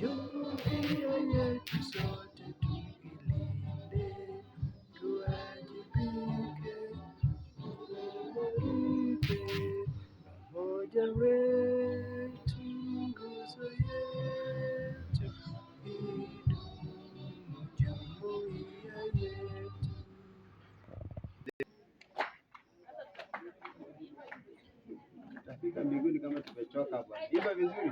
Jumuiya yetu sote tuilinde, tuwajibike, umoja wetu nguzo yetu, idumu jumuiya yetu. Tutafika mbinguni kama tumechoka bwana. Imba vizuri.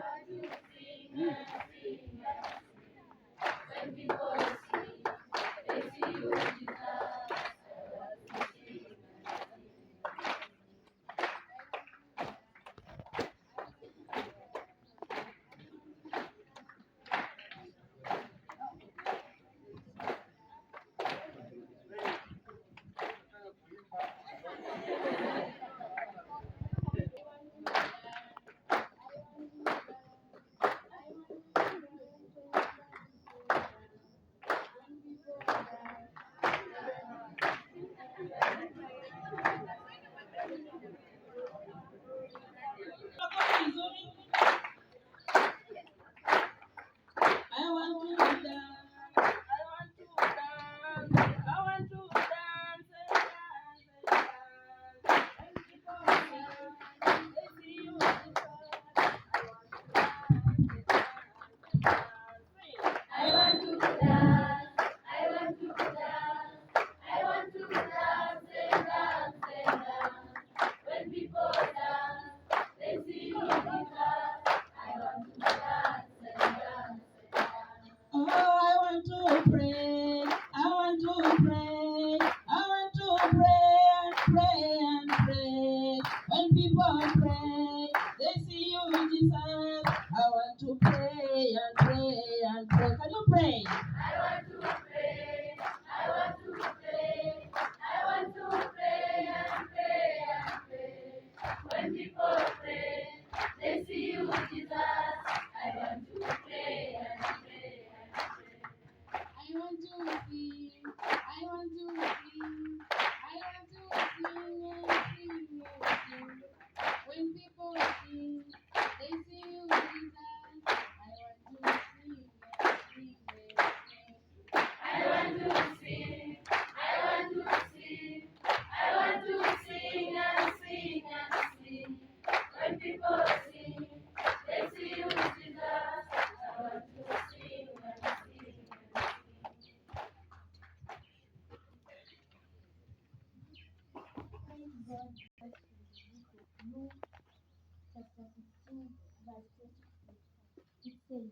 It says,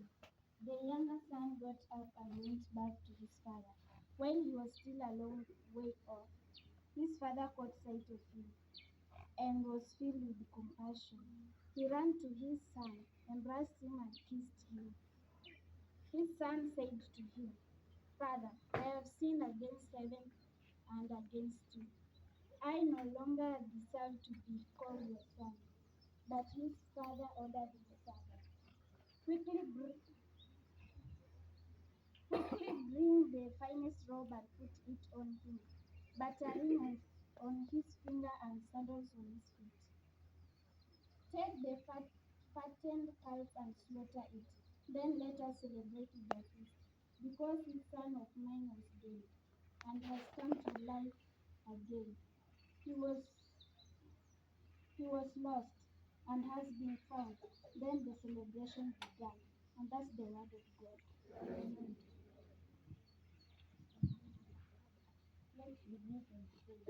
the younger son got up and went back to his father. When he was still a long way off, his father caught sight of him and was filled with compassion. He ran to his son, embraced him and kissed him. His son said to him, Father, I have sinned against heaven and against you. I no longer deserve to be called your son. But his father ordered his servant, quickly bring the finest robe and put it on him, but a ring on his finger and sandals on his feet. Take the fattened calf and slaughter it. Then let us celebrate the feast, because this son of mine was dead and has come to life again. He was lost and has been found. Then the celebration began. And that's the word of God. Amen. Let's begin and pray.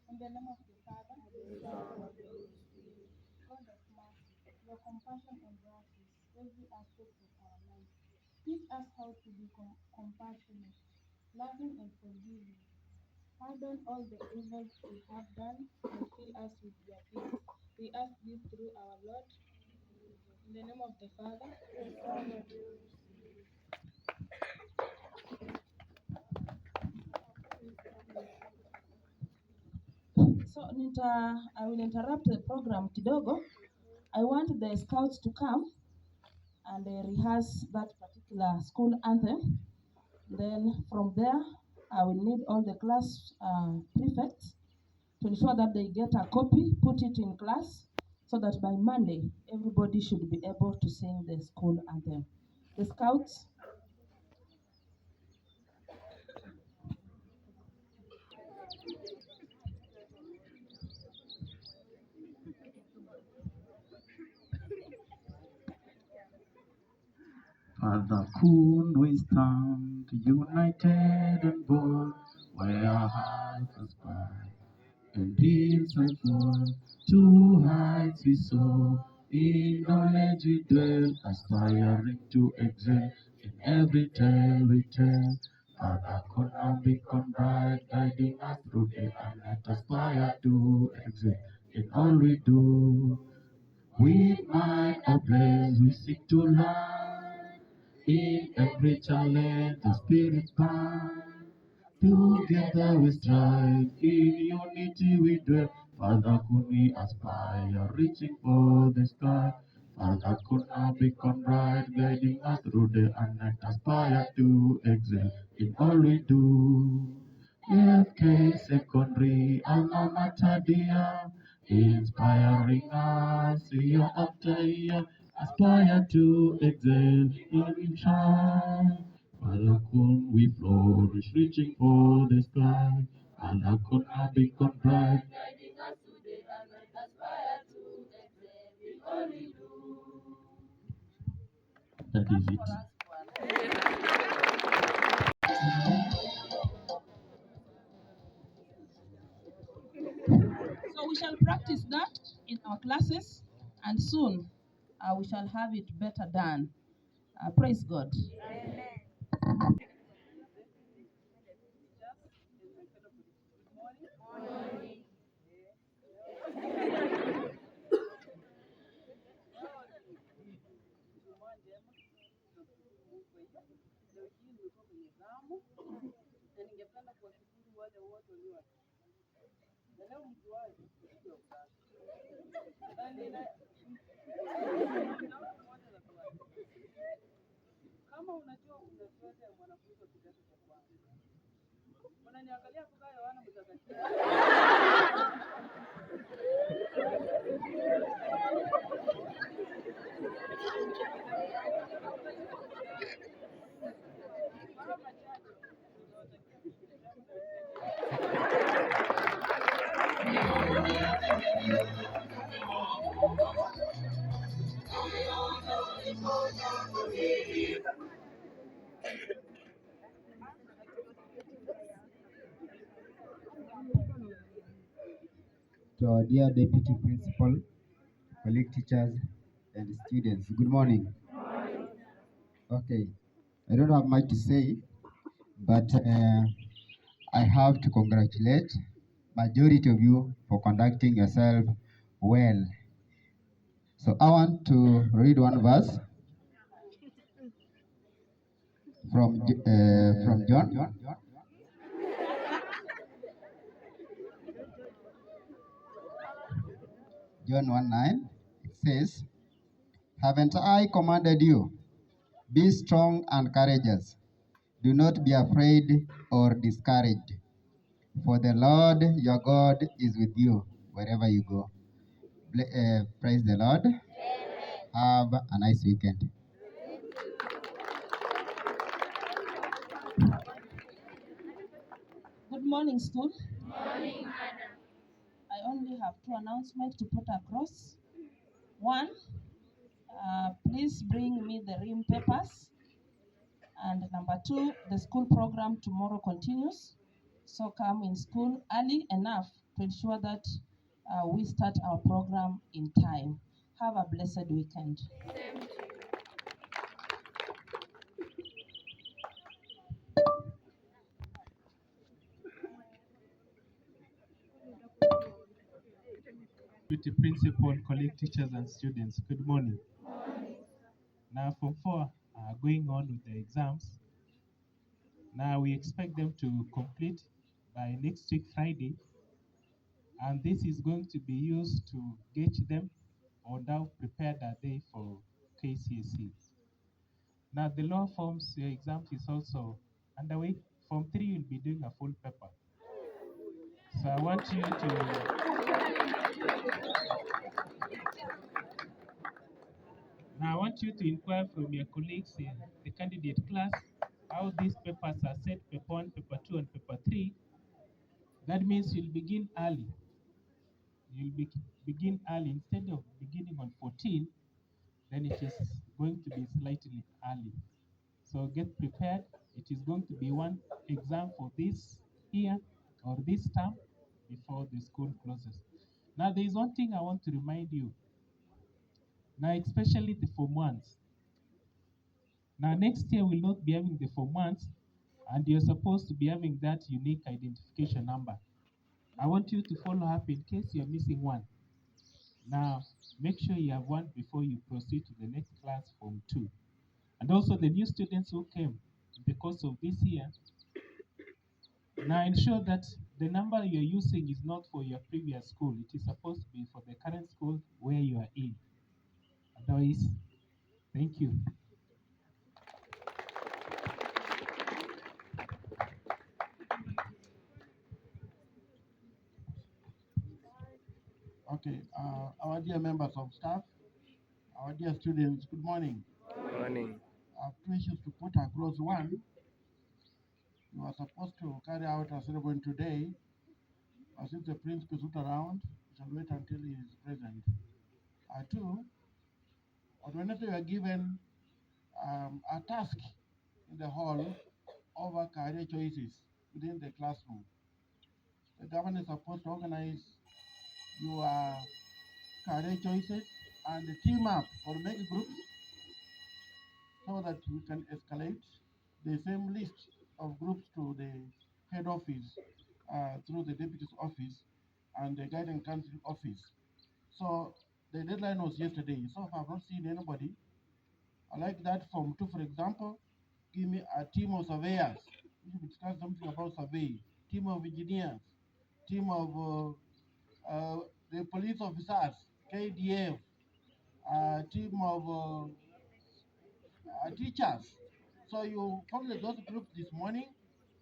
In the name of the Father, and the Son, and of the Holy Spirit. God of mercy, your compassion embraces every aspect of our life. Teach us how to be compassionate, loving, and forgiving. Pardon all the evils we have done and fill us with your peace. We ask this through our Lord. In the name of the Father, the Son, and the Holy Spirit. So I will interrupt the program kidogo. I want the scouts to come and rehearse that particular school anthem. Then from there, I will need all the class prefects to ensure that they get a copy, put it in class, so that by Monday, everybody should be able to sing the school anthem. The scouts. Fr.Kuhn, we stand united and bold, where our hearts aspire, and hills and fall, to heights we soar, in knowledge we dwell, aspiring to excel, in every tale we tell. Fr.Kuhn, beacon bright, guiding us through day and night, aspire to excel, in all we do. With mind ablaze, we seek to learn. In every challenge, the spirit burns. Together we strive, in unity we dwell. Fr.Kuhn we aspire, reaching for the sky. Fr.Kuhn our beacon bright, guiding us through day and night. Aspire to excel in all we do. FK Secondary, alma mater dear, inspiring us year after year. Aspire to excel in shine. Fr.Kuhn we flourish, reaching for the sky. Fr.Kuhn our beacon bright, guiding us today and night. Aspire to excel in all we do. That is it. So we shall practice that in our classes, and soon we shall have it better done. Praise God. To our dear Deputy Principal, colleague teachers, and students, good morning. Okay, I don't have much to say, but I have to congratulate majority of you for conducting yourself well. So I want to read one verse from John. John 1:9. It says, "Haven't I commanded you? Be strong and courageous. Do not be afraid or discouraged, for the Lord your God is with you wherever you go." Praise the Lord. Have a nice weekend. Good morning, school. Morning, madam. I only have two announcements to put across. One, please bring me the rim papers. And number two, the school program tomorrow continues. So come in school early enough to ensure that we start our program in time. Have a blessed weekend. Deputy Principal, colleague teachers and students, good morning. Now Form 4 are going on with the exams. Now we expect them to complete by next week Friday, and this is going to be used to gauge them or now prepare that day for KCSE. Now the lower forms exams is also underway. Form 3 will be doing a full paper. So I want you to Now, I want you to inquire from your colleagues in the candidate class how these papers are set, paper 1, paper 2, and paper 3. That means you'll begin early. Begin early. Instead of beginning on 14, then it is going to be slightly early. So get prepared. It is going to be one exam for this year or this term before the school closes. Now, there is one thing I want to remind you. Now, especially the Form 1s. Now, next year we'll not be having the Form 1s, and you're supposed to be having that unique identification number. I want you to follow up in case you're missing one. Now, make sure you have one before you proceed to the next class, Form 2. And also the new students who came in the course of this year, now ensure that the number you're using is not for your previous school. It is supposed to be for the current school where you are in. Otherwise, thank you. Okay, our dear members of staff, our dear students, good morning. Morning. I have two issues to put across. One, you are supposed to carry out a ceremony today, but since the principal is not around, we shall wait until he is present. Two, on Wednesday we are given a task in the hall over career choices within the classroom. The governor is supposed to organize your career choices and team up or make groups so that we can escalate the same list of groups to the head office through the deputy's office and the guidance council office. So the deadline was yesterday. So far, I've not seen anybody. I like that Form 2, for example, give me a team of surveyors. We should discuss something about survey, team of engineers, team of the police officers, KDF, team of teachers. So you formulate those groups this morning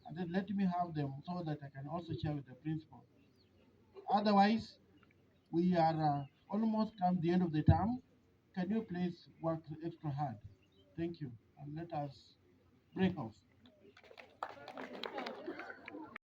and then let me have them so that I can also share with the principal. Otherwise, we are almost come the end of the term. Can you please work extra hard? Thank you. And let us break off.